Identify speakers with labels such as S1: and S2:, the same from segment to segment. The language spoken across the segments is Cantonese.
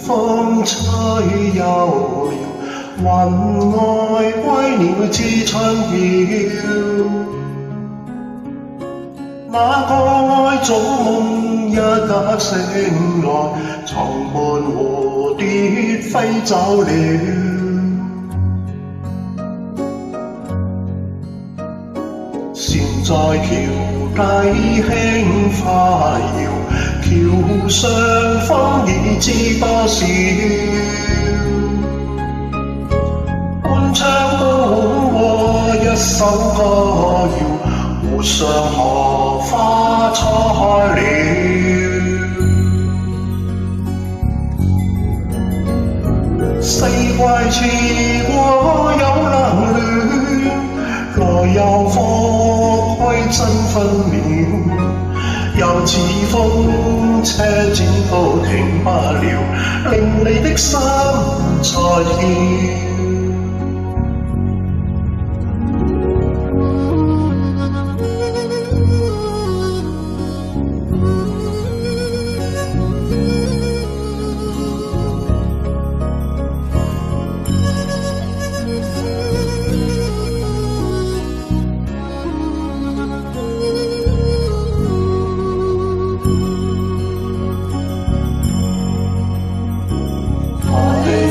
S1: 風吹悠搖，雲外歸鳥知春曉。那個愛早夢一覺醒來，床伴蝴蝶飛走了。船在橋底輕快搖，橋上風已知多少。半窗本和一首歌謠，湖上荷花初開了。四季遲過有能戀，來又復歸真分秒。又似風車展都停不了，令你的心在跳。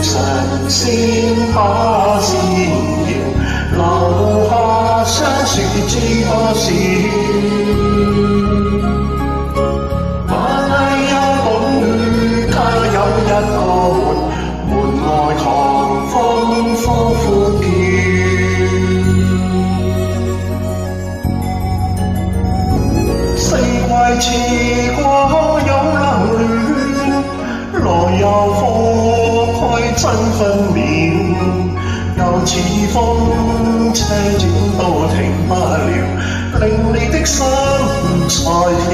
S1: 神仙把線搖，留下相說知多少。螞蟻休懂與家有一個門，門外狂風呼呼叫。四季遲過有能戀，來又復真分秒，又似風車展都停不了，令你的心在跳。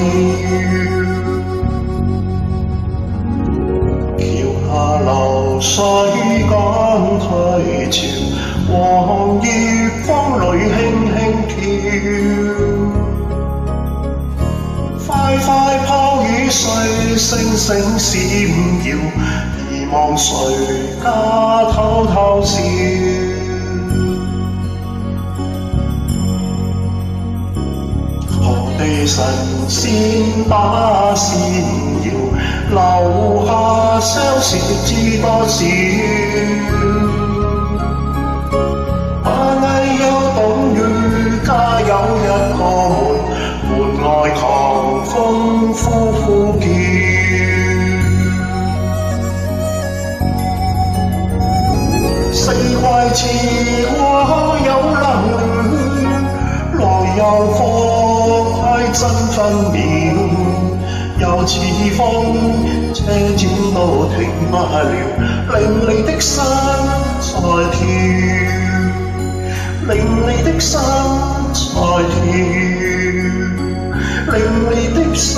S1: 橋下流水趕退潮，黃葉風裏輕輕跳。快快拋雨水，星星閃耀，望誰家偷偷笑。何地神仙把線搖，留下相識知多少。螞蟻休懂與家有一個門，門外狂風呼呼叫。四季遲過有能戀，來又復歸真分秒。又似風車展都停不了，令你的心在跳，令你的心在跳，令你的心